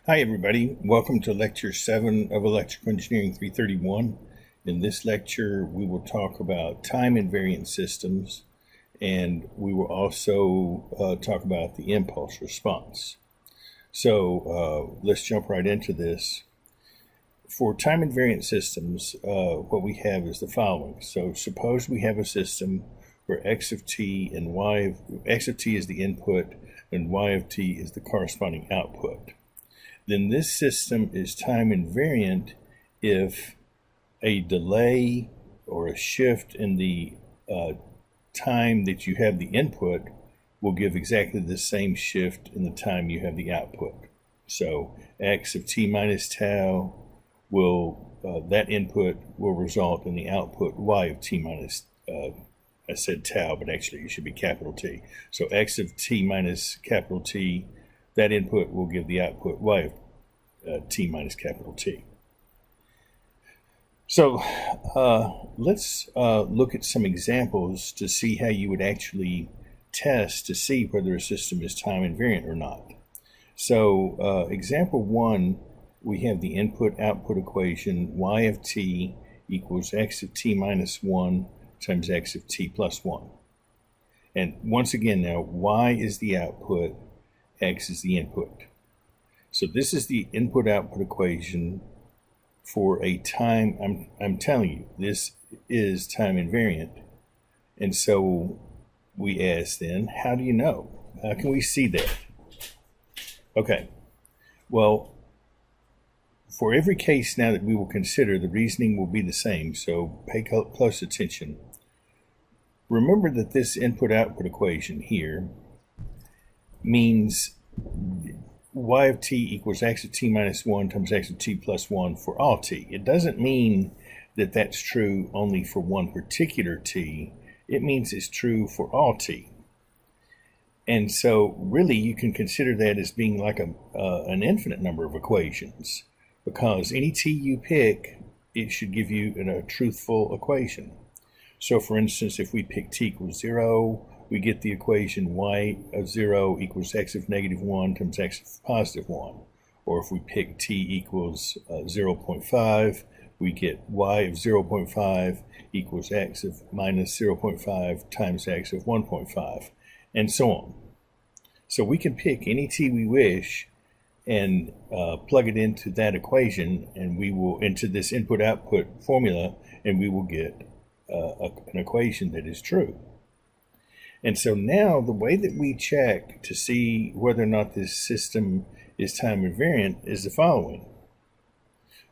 Hi everybody, welcome to lecture 7 of Electrical Engineering 331. In this lecture we will talk about time-invariant systems, and we will also talk about the impulse response. So let's jump right into this. For time-invariant systems, what we have is the following. So suppose we have a system where x of t and x of t is the input and y of t is the corresponding output. Then this system is time invariant if a delay or a shift in the time that you have the input will give exactly the same shift in the time you have the output. So x of t minus tau will, that input will result in the output y of t minus, I said tau, but actually it should be capital T. So x of t minus capital T, that input will give the output y of t minus capital T. So let's look at some examples to see how you would actually test to see whether a system is time invariant or not. So example 1, we have the input-output equation y of t equals x of t minus 1 times x of t plus 1. And once again now, y is the output, x is the input. So this is the input-output equation for a time, I'm telling you, this is time invariant. And so we ask then, how do you know? How can we see that? Okay, well, for every case now that we will consider, the reasoning will be the same, so pay close attention. Remember that this input-output equation here means y of t equals x of t minus 1 times x of t plus 1 for all t. It doesn't mean that that's true only for one particular t. It means it's true for all t. And so really you can consider that as being like an infinite number of equations, because any t you pick, it should give you a truthful equation. So for instance, if we pick t equals 0, we get the equation y of 0 equals x of negative 1 times x of positive 1. Or if we pick t equals 0.5, we get y of 0.5 equals x of minus 0.5 times x of 1.5, and so on. So we can pick any t we wish and plug it into that equation, and we will into this input-output formula, and we will get an equation that is true. And so now the way that we check to see whether or not this system is time invariant is the following.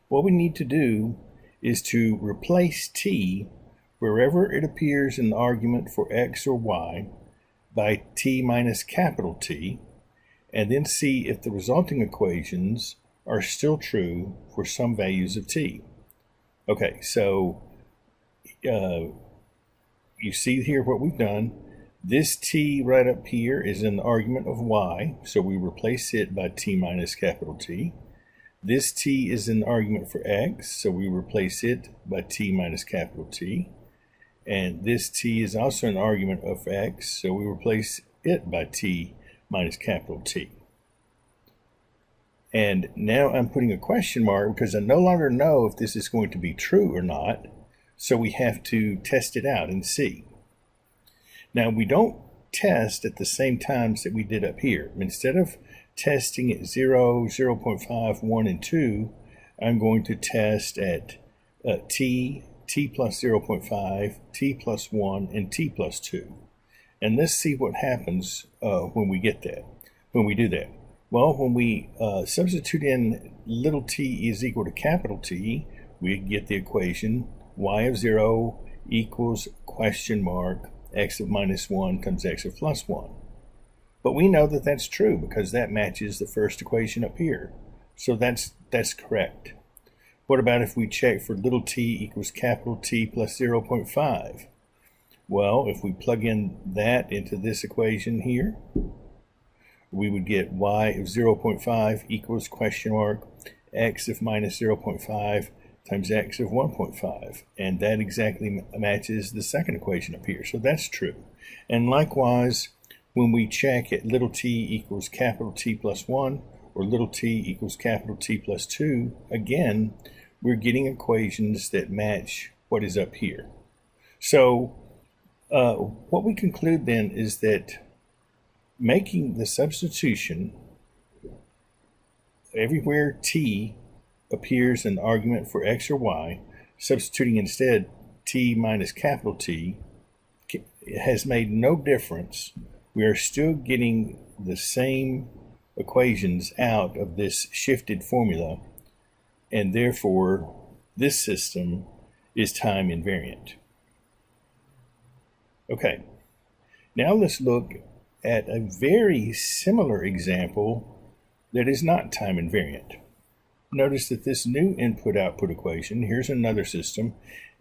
What we need to do is to replace t wherever it appears in the argument for x or y by t minus capital T, and then see if the resulting equations are still true for some values of t. Okay, so you see here what we've done. This t right up here is in the argument of y, so we replace it by t minus capital T. This t is in the argument for x, so we replace it by t minus capital T. And this t is also an argument of x, so we replace it by t minus capital T. And now I'm putting a question mark because I no longer know if this is going to be true or not, so we have to test it out and see. Now, we don't test at the same times that we did up here. Instead of testing at 0, 0.5, 1, and 2, I'm going to test at t plus 0.5, t plus 1, and t plus 2. And let's see what happens when we get that, when we do that. Well, when we substitute in little t is equal to capital T, we get the equation y of 0 equals question mark x of minus 1 times x of plus 1. But we know that that's true because that matches the first equation up here. So that's correct. What about if we check for little t equals capital T plus 0.5? Well, if we plug in that into this equation here, we would get y of 0.5 equals question mark x of minus 0.5 times x of 1.5, and that exactly matches the second equation up here, so that's true. And likewise, when we check at little t equals capital T plus 1, or little t equals capital T plus 2, again, we're getting equations that match what is up here. So what we conclude then is that making the substitution everywhere t appears an argument for x or y, substituting instead t minus capital T, has made no difference. We are still getting the same equations out of this shifted formula, and therefore this system is time invariant. Okay, now let's look at a very similar example that is not time invariant. Notice that this new input-output equation, here's another system,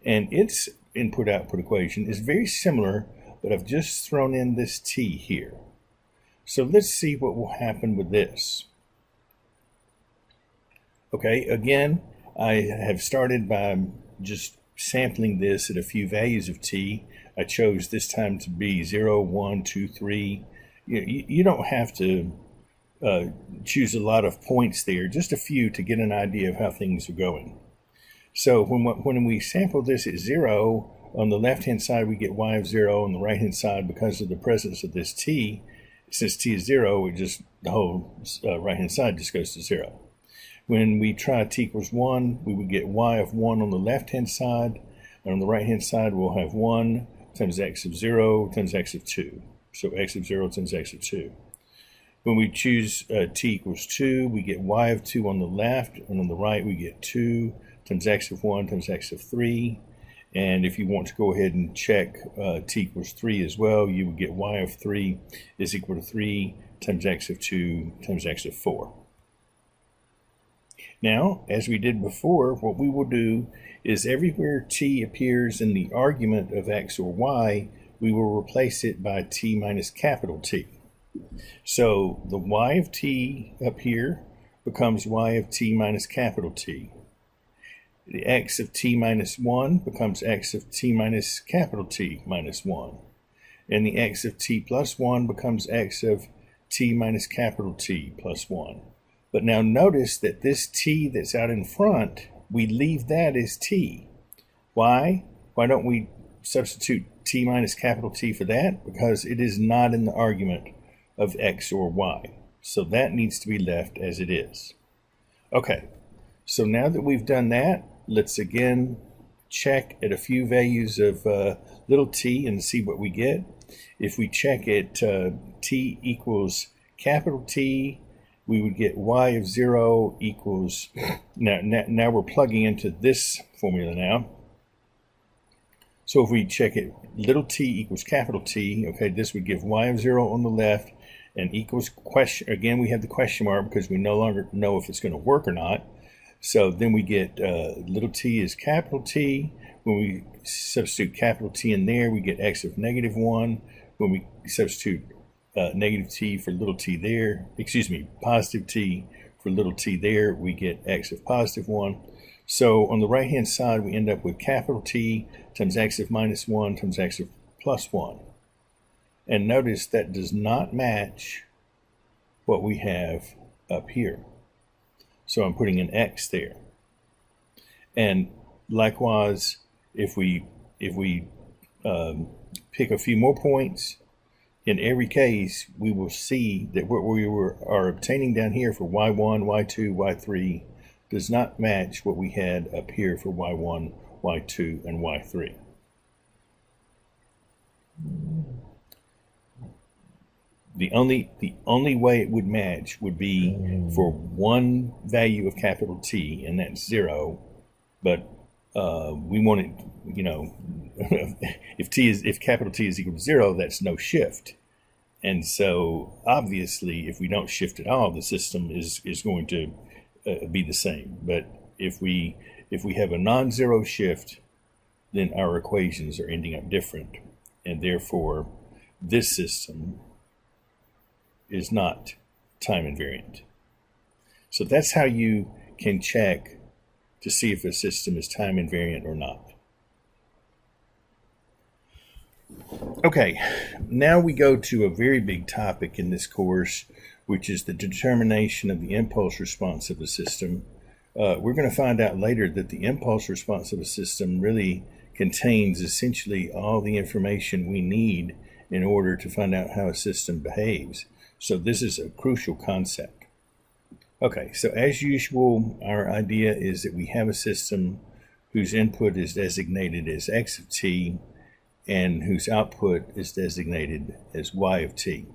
and its input-output equation is very similar, but I've just thrown in this t here. So let's see what will happen with this. Okay, again, I have started by just sampling this at a few values of t. I chose this time to be 0, 1, 2, 3. You don't have to choose a lot of points there, just a few to get an idea of how things are going. So when we sample this at 0, on the left-hand side we get y of 0, on the right-hand side, because of the presence of this t, since t is 0, the whole right-hand side just goes to 0. When we try t equals 1, we would get y of 1 on the left-hand side, and on the right-hand side we'll have 1 times x of 0 times x of 2. So x of 0 times x of 2. When we choose t equals 2, we get y of 2 on the left, and on the right we get 2 times x of 1 times x of 3. And if you want to go ahead and check t equals 3 as well, you would get y of 3 is equal to 3 times x of 2 times x of 4. Now, as we did before, what we will do is everywhere t appears in the argument of x or y, we will replace it by t minus capital T. So the y of t up here becomes y of t minus capital T. The x of t minus 1 becomes x of t minus capital T minus 1. And the x of t plus 1 becomes x of t minus capital T plus 1. But now notice that this t that's out in front, we leave that as t. Why? Why don't we substitute t minus capital T for that? Because it is not in the argument of x or y. So that needs to be left as it is. Okay, so now that we've done that, let's again check at a few values of little t and see what we get. If we check at t equals capital T, we would get y of 0 equals, now we're plugging into this formula now. So if we check it, little t equals capital T, okay, this would give y of 0 on the left and equals question, again we have the question mark because we no longer know if it's going to work or not. So then we get little t is capital T. When we substitute capital T in there, we get x of negative 1. When we substitute negative t for little t there, positive t for little t there, we get x of positive 1. So on the right hand side we end up with capital T times x of minus 1 times x of plus 1. And notice that does not match what we have up here. So I'm putting an x there. And likewise, if we pick a few more points, in every case, we will see that what we are obtaining down here for y1, y2, y3 does not match what we had up here for y1, y2, and y3. The only way it would match would be for one value of capital T, and that's 0. But we want it, if capital T is equal to 0, that's no shift. And so obviously, if we don't shift at all, the system is going to be the same. But if we have a non-zero shift, then our equations are ending up different, and therefore this system is not time invariant. So that's how you can check to see if a system is time invariant or not. Okay, now we go to a very big topic in this course, which is the determination of the impulse response of a system, we're going to find out later that the impulse response of a system really contains essentially all the information we need in order to find out how a system behaves. So this is a crucial concept. Okay, so as usual, our idea is that we have a system whose input is designated as x of t and whose output is designated as y of t.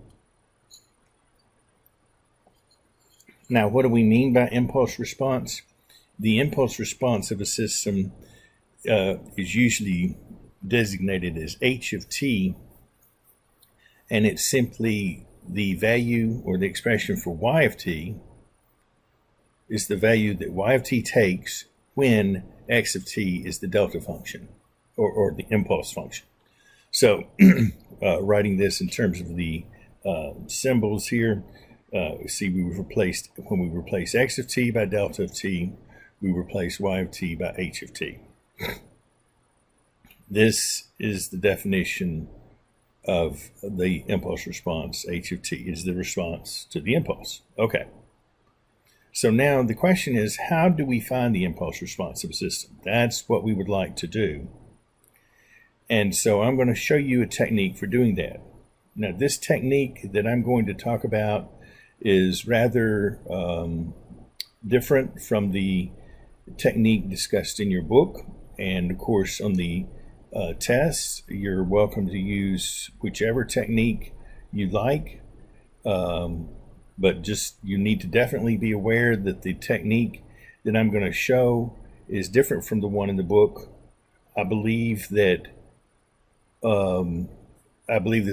Now, what do we mean by impulse response? The impulse response of a system is usually designated as h of t, and it's simply the value or the expression for y of t is the value that y of t takes when x of t is the delta function or the impulse function. So writing this in terms of the symbols here, see when we replace x of t by delta of t, we replace y of t by h of t. This is the definition of the impulse response. H of t is the response to the impulse. Okay. So now the question is, how do we find the impulse response of a system? That's what we would like to do. And so I'm going to show you a technique for doing that. Now, this technique that I'm going to talk about is rather different from the technique discussed in your book. And of course, on the tests, you're welcome to use whichever technique you like. But just you need to definitely be aware that the technique that I'm going to show is different from the one in the book. I believe that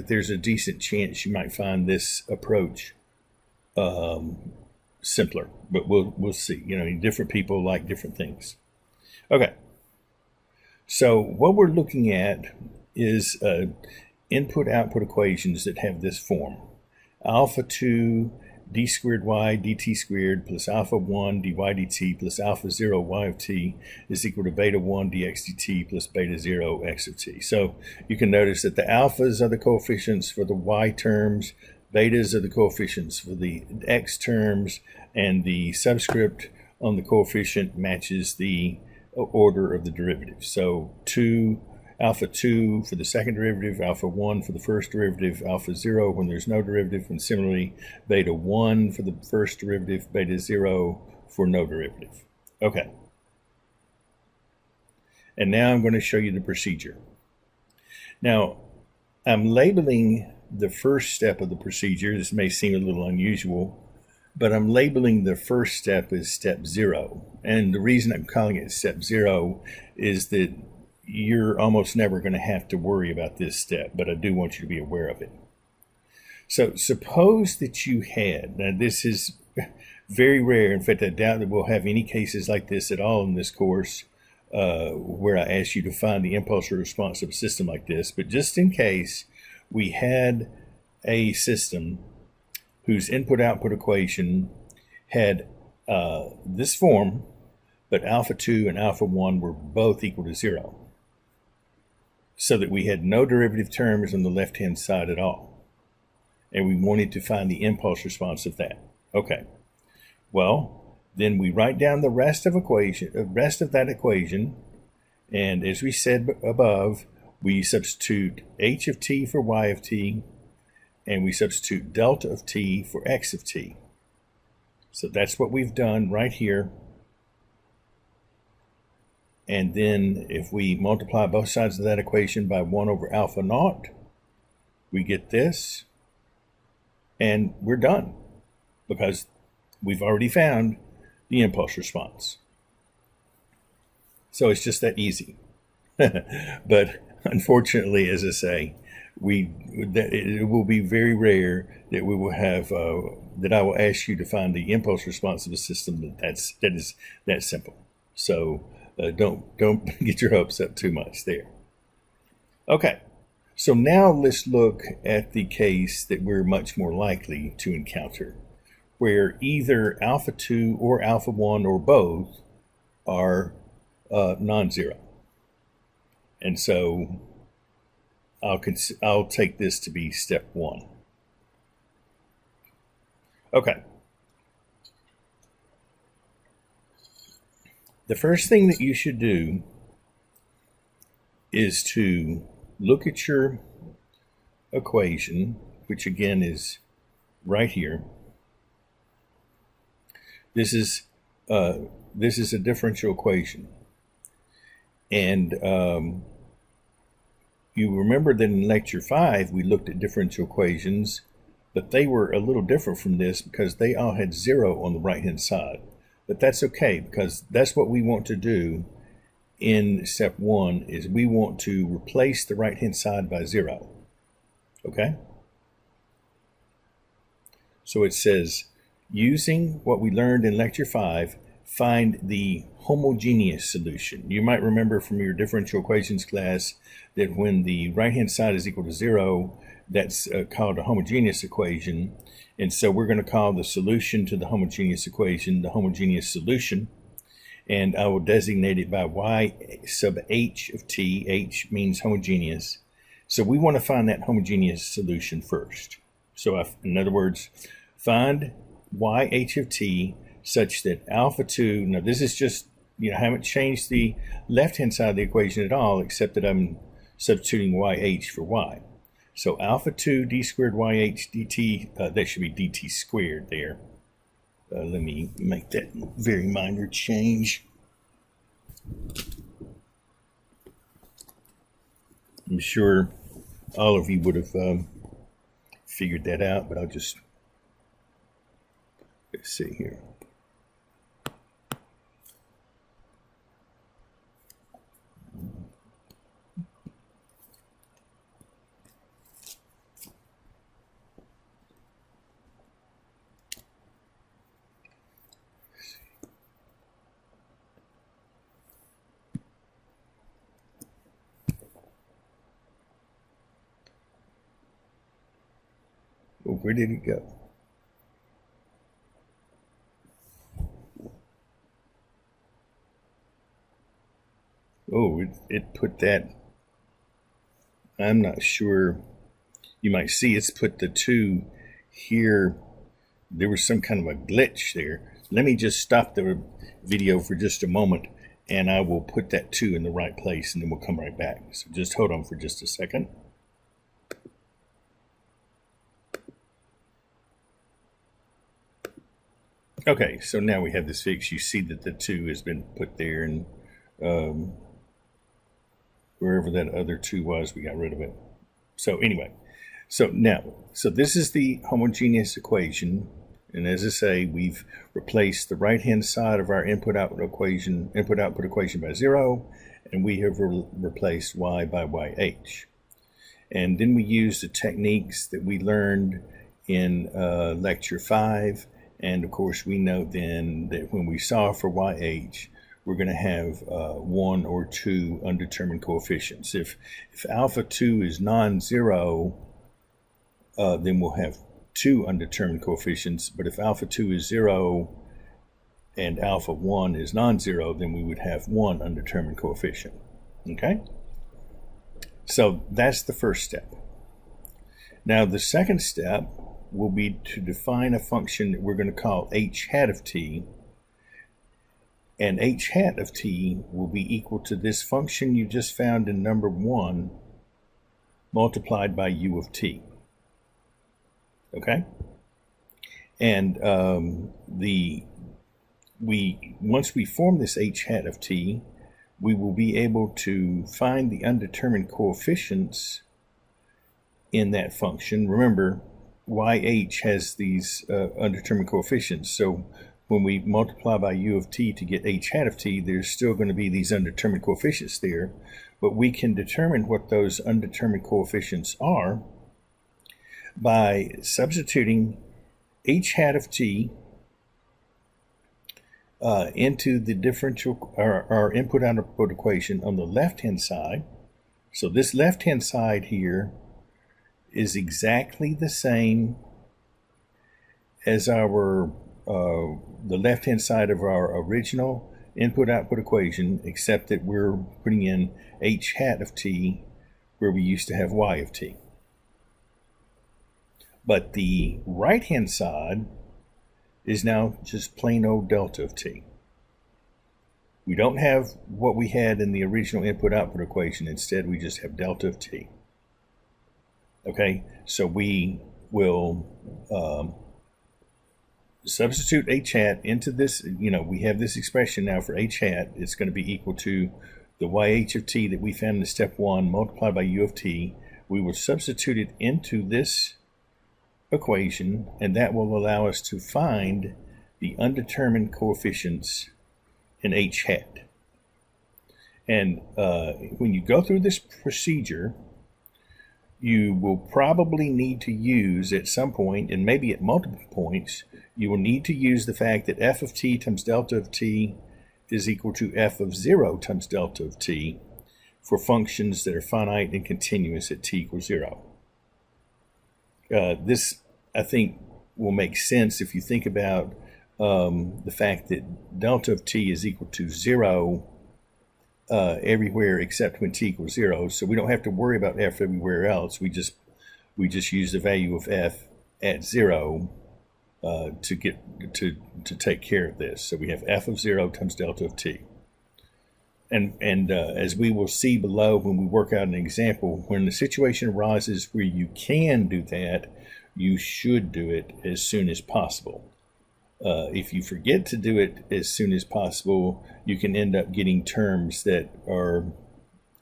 there's a decent chance you might find this approach simpler, but we'll see. You know, different people like different things. Okay. So what we're looking at is input-output equations that have this form: alpha 2 d squared y dt squared plus alpha 1 dy dt plus alpha 0 y of t is equal to beta 1 dx dt plus beta 0 x of t. So you can notice that the alphas are the coefficients for the y terms, betas are the coefficients for the x terms, and the subscript on the coefficient matches the order of the derivative. So alpha 2 for the second derivative, alpha 1 for the first derivative, alpha 0 when there's no derivative, and similarly beta 1 for the first derivative, beta 0 for no derivative. Okay. And now I'm going to show you the procedure. Now, I'm labeling the first step of the procedure. This may seem a little unusual, but I'm labeling the first step as step 0. And the reason I'm calling it step 0 is that you're almost never going to have to worry about this step, but I do want you to be aware of it. So suppose that you had, now this is very rare, in fact I doubt that we'll have any cases like this at all in this course where I ask you to find the impulse response of a system like this, but just in case we had a system whose input-output equation had this form, but alpha 2 and alpha 1 were both equal to 0. So that we had no derivative terms on the left-hand side at all. And we wanted to find the impulse response of that. Okay. Well, then we write down the rest of that equation. And as we said above, we substitute h of t for y of t, and we substitute delta of t for x of t. So that's what we've done right here. And then if we multiply both sides of that equation by 1 over alpha naught, we get this, and we're done because we've already found the impulse response. So it's just that easy. But unfortunately, as I say, it will be very rare that we will have that I will ask you to find the impulse response of a system that is that simple. So don't get your hopes up too much there. Okay, so now let's look at the case that we're much more likely to encounter, where either alpha 2 or alpha 1 or both are non-zero. And so I'll take this to be step 1. Okay. The first thing that you should do is to look at your equation, which again is right here. This is a differential equation, and you remember that in lecture 5 we looked at differential equations, but they were a little different from this because they all had 0 on the right hand side. But that's okay, because that's what we want to do in step 1, is we want to replace the right hand side by 0. Okay? So it says, using what we learned in lecture 5, find the homogeneous solution. You might remember from your differential equations class that when the right hand side is equal to 0, that's called a homogeneous equation. And so we're going to call the solution to the homogeneous equation the homogeneous solution. And I will designate it by y sub h of t. H means homogeneous. So we want to find that homogeneous solution first. So in other words, find yh of t such that alpha 2, now this is just, I haven't changed the left-hand side of the equation at all, except that I'm substituting yh for y. So alpha 2 d squared yh dt, that should be dt squared there. Let me make that very minor change. I'm sure all of you would have figured that out, but let's see here. Well, where did it go? Oh, it put that, I'm not sure. You might see it's put the 2 here. There was some kind of a glitch there. Let me just stop the video for just a moment, and I will put that 2 in the right place, and then we'll come right back. So just hold on for just a second. Okay, so now we have this fixed. You see that the 2 has been put there, and wherever that other 2 was, we got rid of it. So anyway, so this is the homogeneous equation. And as I say, we've replaced the right-hand side of our input-output equation by 0, and we have replaced y by yh. And then we use the techniques that we learned in lecture 5. And of course, we know then that when we solve for yh, we're going to have 1 or 2 undetermined coefficients. If alpha 2 is non-zero, then we'll have 2 undetermined coefficients. But if alpha 2 is 0 and alpha 1 is non-zero, then we would have 1 undetermined coefficient. Okay? So that's the first step. Now the second step will be to define a function that we're going to call h hat of t. And h hat of t will be equal to this function you just found in number 1 multiplied by u of t. Okay? And once we form this h hat of t, we will be able to find the undetermined coefficients in that function. Remember, yh has these undetermined coefficients, so when we multiply by u of t to get h hat of t, there's still going to be these undetermined coefficients there, but we can determine what those undetermined coefficients are by substituting h hat of t into the differential, our input-output equation on the left-hand side. So this left-hand side here is exactly the same as our the left-hand side of our original input-output equation, except that we're putting in h hat of t where we used to have y of t. But the right-hand side is now just plain old delta of t. We don't have what we had in the original input-output equation. Instead, we just have delta of t. Okay, so we will substitute h hat into this. We have this expression now for h hat. It's going to be equal to the yh of t that we found in step 1 multiplied by u of t. We will substitute it into this equation, and that will allow us to find the undetermined coefficients in h hat. And when you go through this procedure, you will probably need to use at some point, and maybe at multiple points, you will need to use the fact that f of t times delta of t is equal to f of 0 times delta of t for functions that are finite and continuous at t equals 0. This, I think, will make sense if you think about the fact that delta of t is equal to 0 everywhere except when t equals 0, so we don't have to worry about f everywhere else. We just use the value of f at 0 to take care of this. So we have f of 0 times delta of t. And as we will see below when we work out an example, when the situation arises where you can do that, you should do it as soon as possible. If you forget to do it as soon as possible, you can end up getting terms that are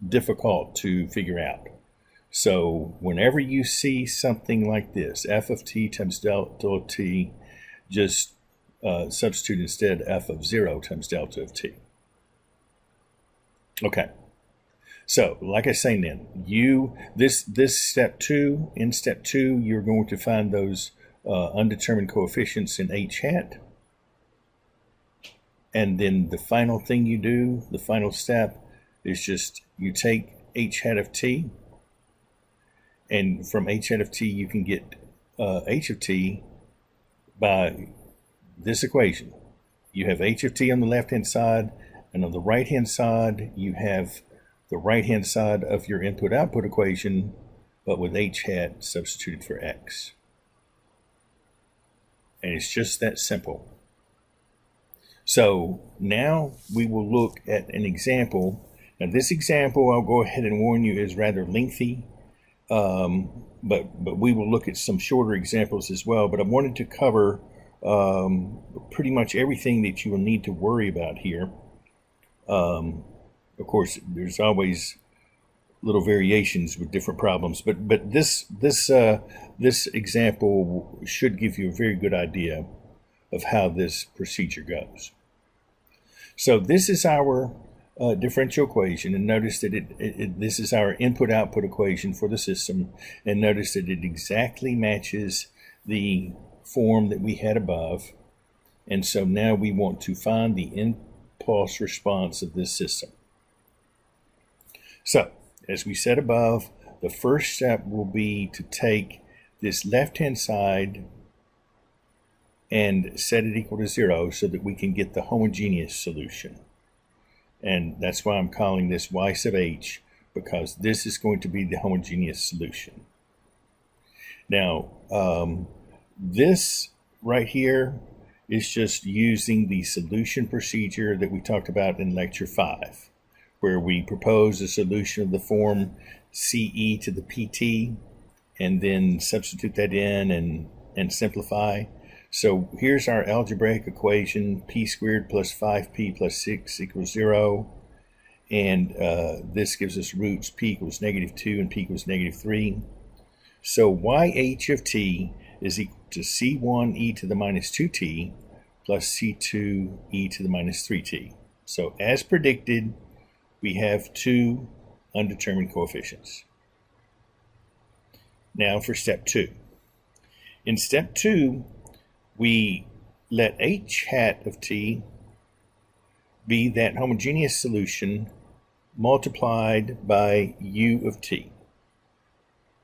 difficult to figure out. So whenever you see something like this, f of t times delta of t, just substitute instead f of 0 times delta of t. Okay. So, like I say then, this step 2, in step 2, you're going to find those undetermined coefficients in h hat. And then the final thing you do, the final step, is just you take h hat of t, and from h hat of t you can get h of t by this equation. You have h of t on the left-hand side, and on the right-hand side you have the right-hand side of your input-output equation, but with h hat substituted for x. And it's just that simple. So now we will look at an example. Now this example, I'll go ahead and warn you, is rather lengthy, but we will look at some shorter examples as well. But I wanted to cover pretty much everything that you will need to worry about here. Of course, there's always little variations with different problems, but this example should give you a very good idea of how this procedure goes. So this is our differential equation, and notice that this is our input-output equation for the system, and notice that it exactly matches the form that we had above. And so now we want to find the impulse response of this system. So, as we said above, the first step will be to take this left-hand side and set it equal to 0 so that we can get the homogeneous solution. And that's why I'm calling this y sub h, because this is going to be the homogeneous solution. Now, this right here is just using the solution procedure that we talked about in lecture 5, where we propose a solution of the form CE to the PT and then substitute that in and simplify. So here's our algebraic equation, p squared plus 5p plus 6 equals 0. And this gives us roots p equals -2 and p equals -3. So yh of t is equal to c1 e to the minus 2t plus c2 e to the minus 3t. So as predicted, we have two undetermined coefficients. Now for step 2. In step 2, we let h hat of t be that homogeneous solution multiplied by u of t.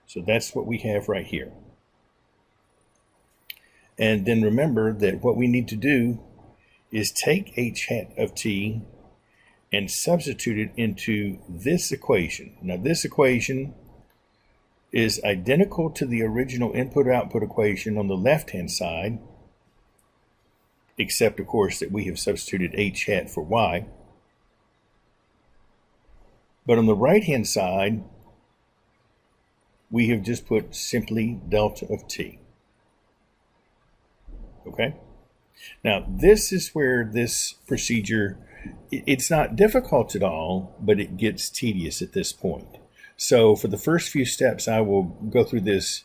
So that's what we have right here. And then remember that what we need to do is take h hat of t and substitute it into this equation. Now this equation is identical to the original input-output equation on the left-hand side, except of course that we have substituted h hat for y. But on the right-hand side, we have just put simply delta of t. Okay? Now, this is where this procedure, it's not difficult at all, but it gets tedious at this point. So for the first few steps, I will go through this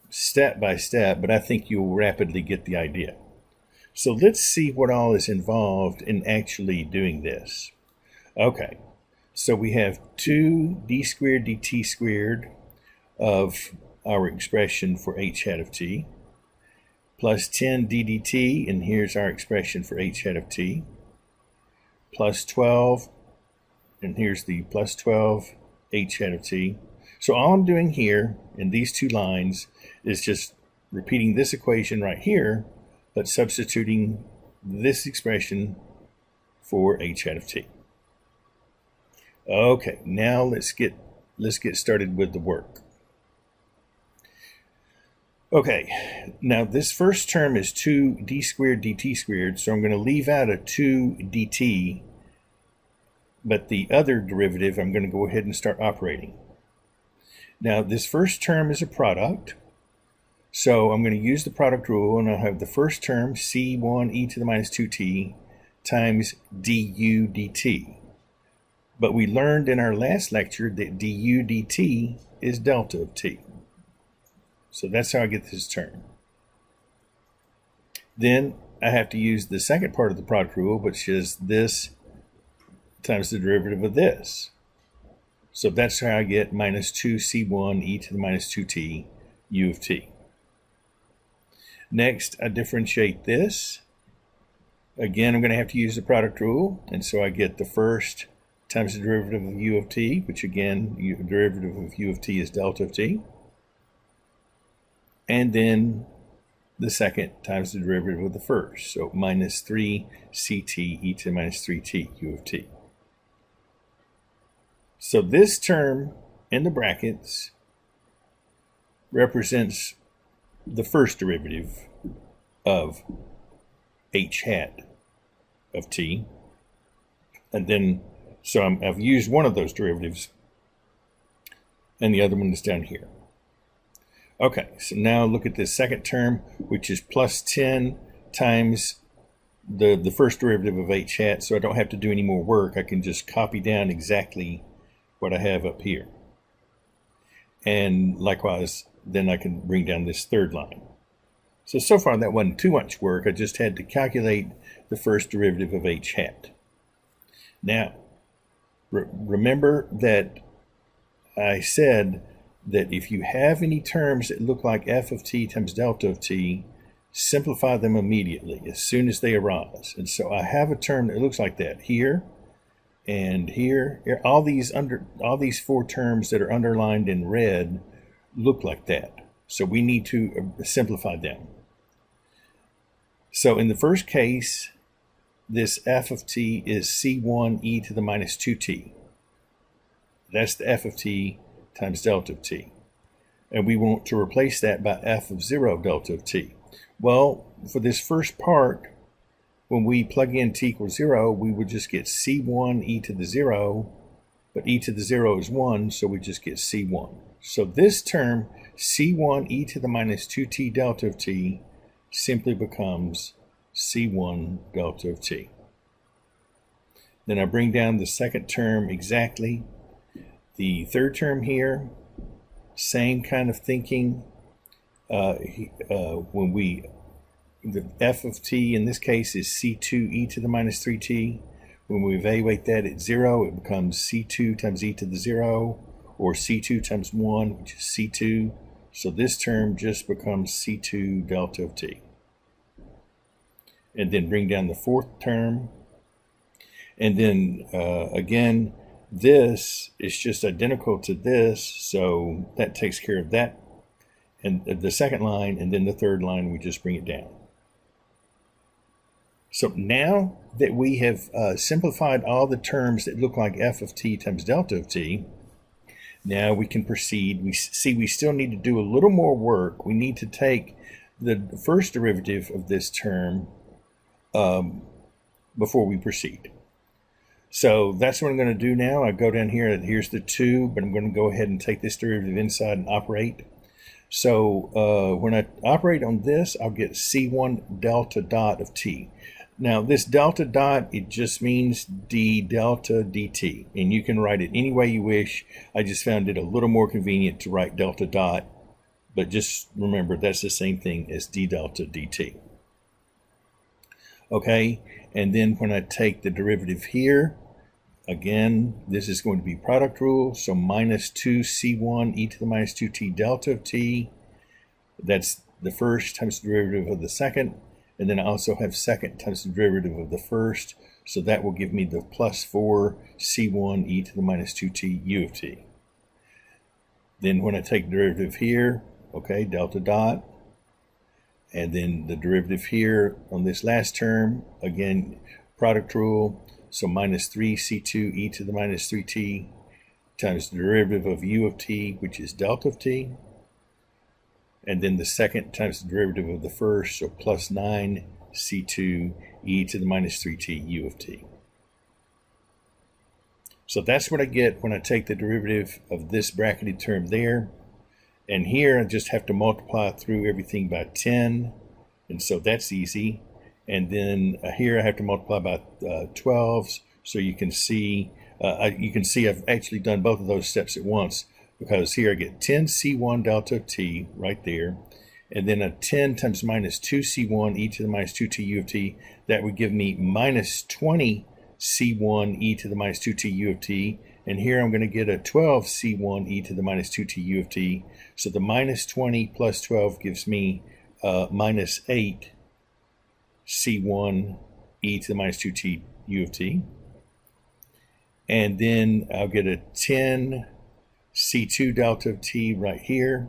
step by step, but I think you'll rapidly get the idea. So let's see what all is involved in actually doing this. Okay, so we have 2d squared dt squared of our expression for h hat of t, plus 10 d dt, and here's our expression for h hat of t, plus 12, and here's the plus 12 h hat of t. So all I'm doing here in these two lines is just repeating this equation right here, but substituting this expression for h hat of t. Okay, now let's get started with the work. Okay, now this first term is 2d squared dt squared, so I'm going to leave out a 2 dt, but the other derivative I'm going to go ahead and start operating. Now this first term is a product, so I'm going to use the product rule, and I'll have the first term c1 e to the minus 2t times du dt. But we learned in our last lecture that du dt is delta of t. So that's how I get this term. Then I have to use the second part of the product rule, which is this times the derivative of this. So that's how I get minus 2c1 e to the minus 2t u of t. Next, I differentiate this. Again, I'm going to have to use the product rule, and so I get the first times the derivative of u of t, which again, the derivative of u of t is delta of t. And then the second times the derivative of the first, so minus 3 ct e to the minus 3t u of t. So this term in the brackets represents the first derivative of h hat of t. And then, so I've used one of those derivatives, and the other one is down here. Okay, so now look at this second term, which is plus 10 times the first derivative of h hat, so I don't have to do any more work. I can just copy down exactly what I have up here. And likewise, then I can bring down this third line. So far that wasn't too much work. I just had to calculate the first derivative of h hat. Now, remember that I said that if you have any terms that look like f of t times delta of t, simplify them immediately as soon as they arise. And so I have a term that looks like that here and here. All these four terms that are underlined in red look like that. So we need to simplify them. So in the first case, this f of t is c1 e to the minus 2t. That's the f of t times delta of t. And we want to replace that by f of 0 delta of t. Well, for this first part, when we plug in t equals 0, we would just get c1 e to the 0, but e to the 0 is 1, so we just get c1. So this term, c1 e to the minus 2t delta of t, simply becomes c1 delta of t. Then I bring down the second term exactly. The third term here, same kind of thinking. When the f of t in this case is c2 e to the minus 3t. When we evaluate that at 0, it becomes c2 times e to the 0, or c2 times 1, which is c2. So this term just becomes c2 delta of t. And then bring down the fourth term. And then again, this is just identical to this, so that takes care of that. And the second line, and then the third line, we just bring it down. So now that we have simplified all the terms that look like f of t times delta of t, now we can proceed. We still need to do a little more work. We need to take the first derivative of this term before we proceed. So that's what I'm going to do now. I go down here, and here's the 2, but I'm going to go ahead and take this derivative inside and operate. So when I operate on this, I'll get C1 delta dot of t. Now this delta dot, it just means d delta dt, and you can write it any way you wish. I just found it a little more convenient to write delta dot, but just remember that's the same thing as d delta dt. Okay, and then when I take the derivative here, again, this is going to be product rule, so minus 2c1 e to the minus 2t delta of t. That's the first times the derivative of the second, and then I also have second times the derivative of the first, so that will give me the plus 4c1 e to the minus 2t u of t. Then when I take derivative here, okay, delta dot, and then the derivative here on this last term, again, product rule, so minus 3c2 e to the minus 3t times the derivative of u of t, which is delta of t, and then the second times the derivative of the first, so plus 9c2 e to the minus 3t u of t. So that's what I get when I take the derivative of this bracketed term there. And here I just have to multiply through everything by 10, and so that's easy. And then here I have to multiply by 12, so you can see I've actually done both of those steps at once, because here I get 10c1 delta of t right there, and then a 10 times minus 2c1 e to the minus 2t u of t. That would give me minus 20c1 e to the minus 2t u of t. And here I'm going to get a 12c1 e to the minus 2t u of t. So the minus 20 plus 12 gives me minus 8 c1 e to the minus 2t u of t. And then I'll get a 10 c2 delta of t right here,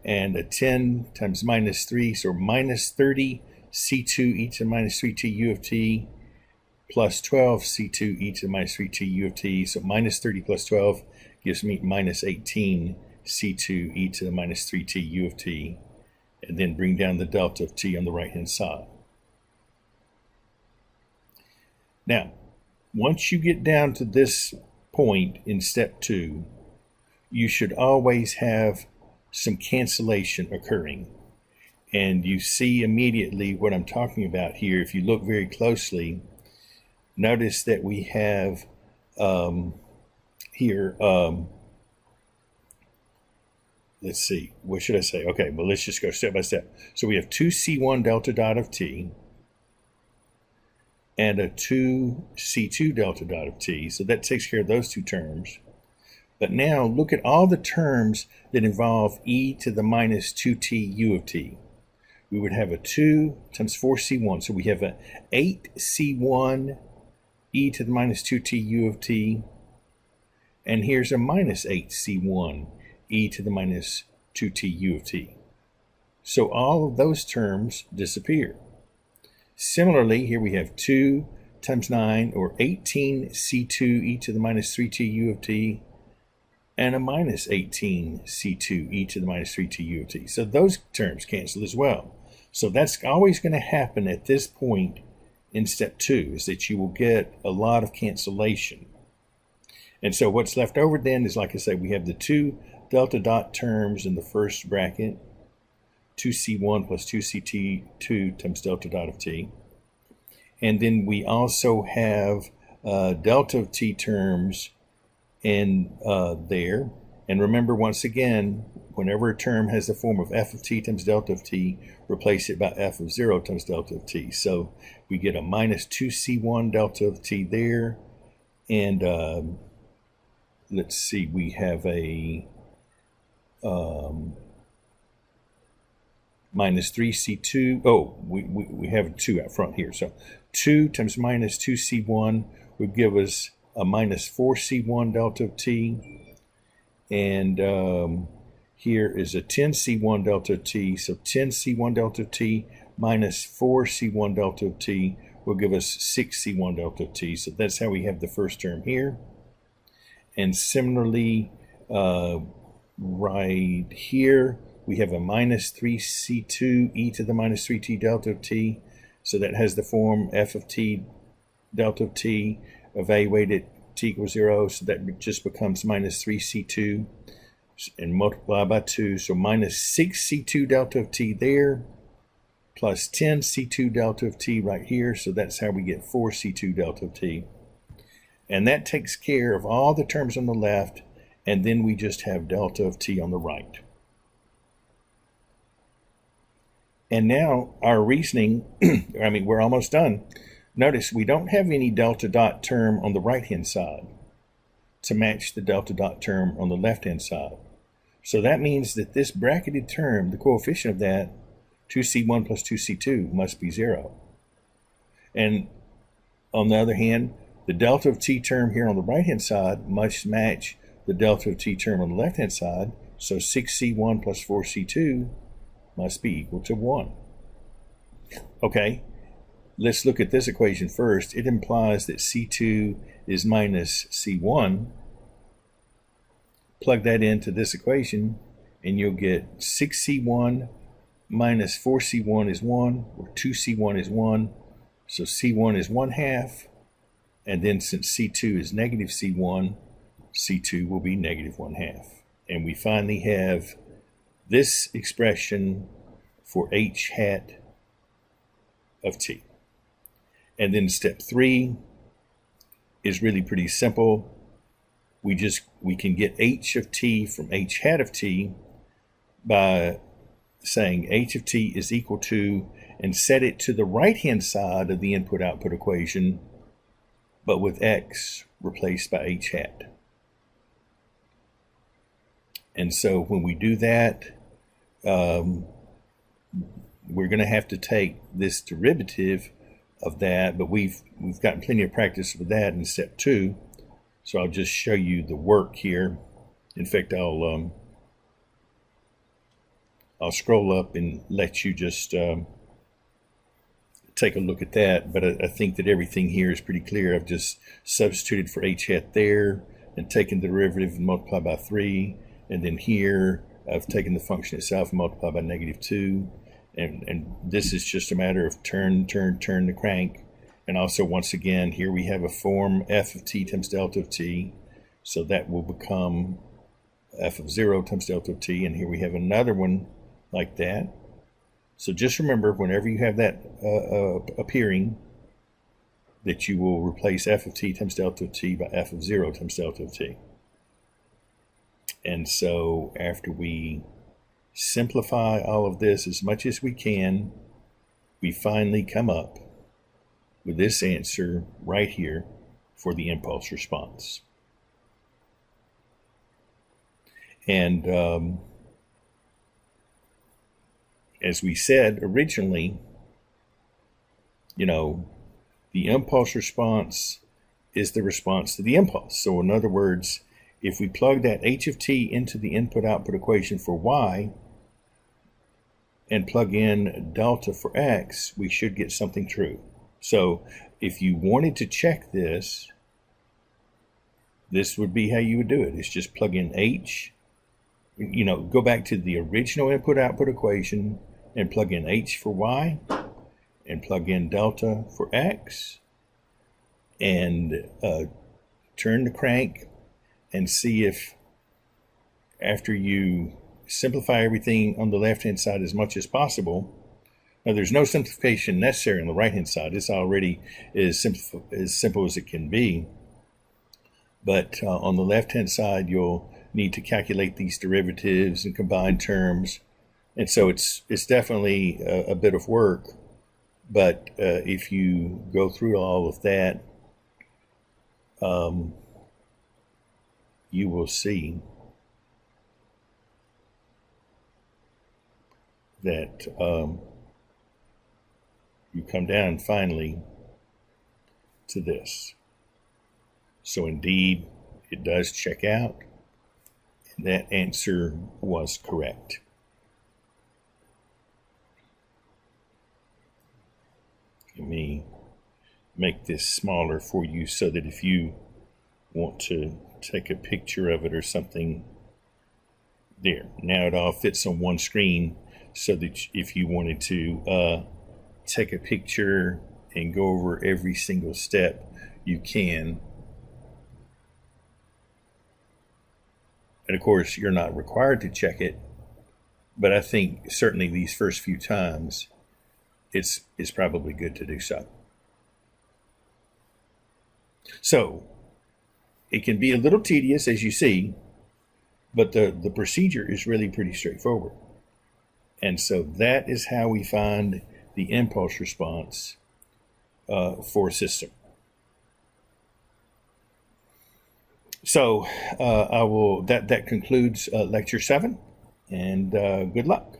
and a 10 times minus 3, so minus 30 c2 e to the minus 3t u of t, plus 12 c2 e to the minus 3t u of t. So minus 30 plus 12 gives me minus 18 c2 e to the minus 3t u of t, and then bring down the delta of t on the right hand side. Now, once you get down to this point in step 2, you should always have some cancellation occurring. And you see immediately what I'm talking about here. If you look very closely, notice that we have here, let's see, what should I say? Okay, well, let's just go step by step. So we have 2c1 delta dot of t and a 2c2 delta dot of t. So that takes care of those two terms. But now look at all the terms that involve e to the minus 2t u of t. We would have a 2 times 4c1. So we have a 8c1 e to the minus 2t u of t. And here's a minus 8c1 e to the minus 2t u of t. So all of those terms disappear. Similarly, here we have 2 times 9, or 18c2 e to the minus 3t u of t, and a minus 18c2 e to the minus 3t u of t. So those terms cancel as well. So that's always going to happen at this point in step 2, is that you will get a lot of cancellation. And so what's left over then is, like I said, we have the 2 delta dot terms in the first bracket, 2c1 plus 2c2 times delta dot of t. And then we also have delta of t terms in there. And remember, once again, whenever a term has the form of f of t times delta of t, replace it by f of 0 times delta of t. So we get a minus 2c1 delta of t there. And let's see, we have a minus 3c2. Oh, we have a 2 out front here. So 2 times minus 2c1 would give us a minus 4c1 delta of t. And here is a 10c1 delta of t. So 10c1 delta of t minus 4c1 delta of t will give us 6c1 delta of t. So that's how we have the first term here. And similarly, right here, we have a minus 3c2 e to the minus 3t delta of t So that has the form f of t delta of t evaluated t equals 0. So that just becomes minus 3c2 and multiply by 2. So minus 6c2 delta of t there plus 10c2 delta of t right here. So that's how we get 4c2 delta of t. And that takes care of all the terms on the left, and then we just have delta of t on the right. And now our reasoning, I mean, we're almost done. Notice we don't have any delta dot term on the right-hand side to match the delta dot term on the left-hand side. So that means that this bracketed term, the coefficient of that, 2c1 plus 2c2, must be 0. And on the other hand, the delta of t term here on the right-hand side must match the delta of t term on the left-hand side, so 6c1 plus 4c2 must be equal to 1. Okay, let's look at this equation first. It implies that c2 is minus c1. Plug that into this equation, and you'll get 6c1 minus 4c1 is 1, or 2c1 is 1. So c1 is 1/2, and then since c2 is negative c1, c2 will be negative 1/2. And we finally have this expression for h hat of t. And then step 3 is really pretty simple. We can get h of t from h hat of t by saying h of t is equal to, and set it to the right-hand side of the input-output equation, but with x replaced by h hat. And so when we do that, we're going to have to take this derivative of that, but we've gotten plenty of practice with that in step 2. So I'll just show you the work here. In fact, I'll scroll up and let you just take a look at that. But I think that everything here is pretty clear. I've just substituted for h hat there and taken the derivative and multiplied by 3. And then here, I've taken the function itself and multiplied by negative 2. And this is just a matter of turn the crank. And also, once again, here we have a form f of t times delta of t. So that will become f of 0 times delta of t. And here we have another one like that. So just remember, whenever you have that appearing, that you will replace f of t times delta of t by f of 0 times delta of t. And so after we simplify all of this as much as we can, we finally come up with this answer right here for the impulse response. And as we said originally, the impulse response is the response to the impulse. So in other words, if we plug that h of t into the input-output equation for y and plug in delta for x, we should get something true. So if you wanted to check this, this would be how you would do it. It's just plug in h, go back to the original input-output equation and plug in h for y and plug in delta for x and turn the crank and see if, after you simplify everything on the left-hand side as much as possible. Now, there's no simplification necessary on the right-hand side. It's already as simple as it can be. But on the left-hand side, you'll need to calculate these derivatives and combine terms. And so it's definitely a bit of work. But if you go through all of that, you will see that you come down finally to this. So indeed, it does check out, and that answer was correct. Let me make this smaller for you so that if you want to take a picture of it or something, there. Now it all fits on one screen, so that if you wanted to take a picture and go over every single step, you can. And of course, you're not required to check it, but I think certainly these first few times, it's probably good to do so. So it can be a little tedious, as you see, but the procedure is really pretty straightforward. And so that is how we find the impulse response for a system. So I will that concludes lecture 7, and good luck.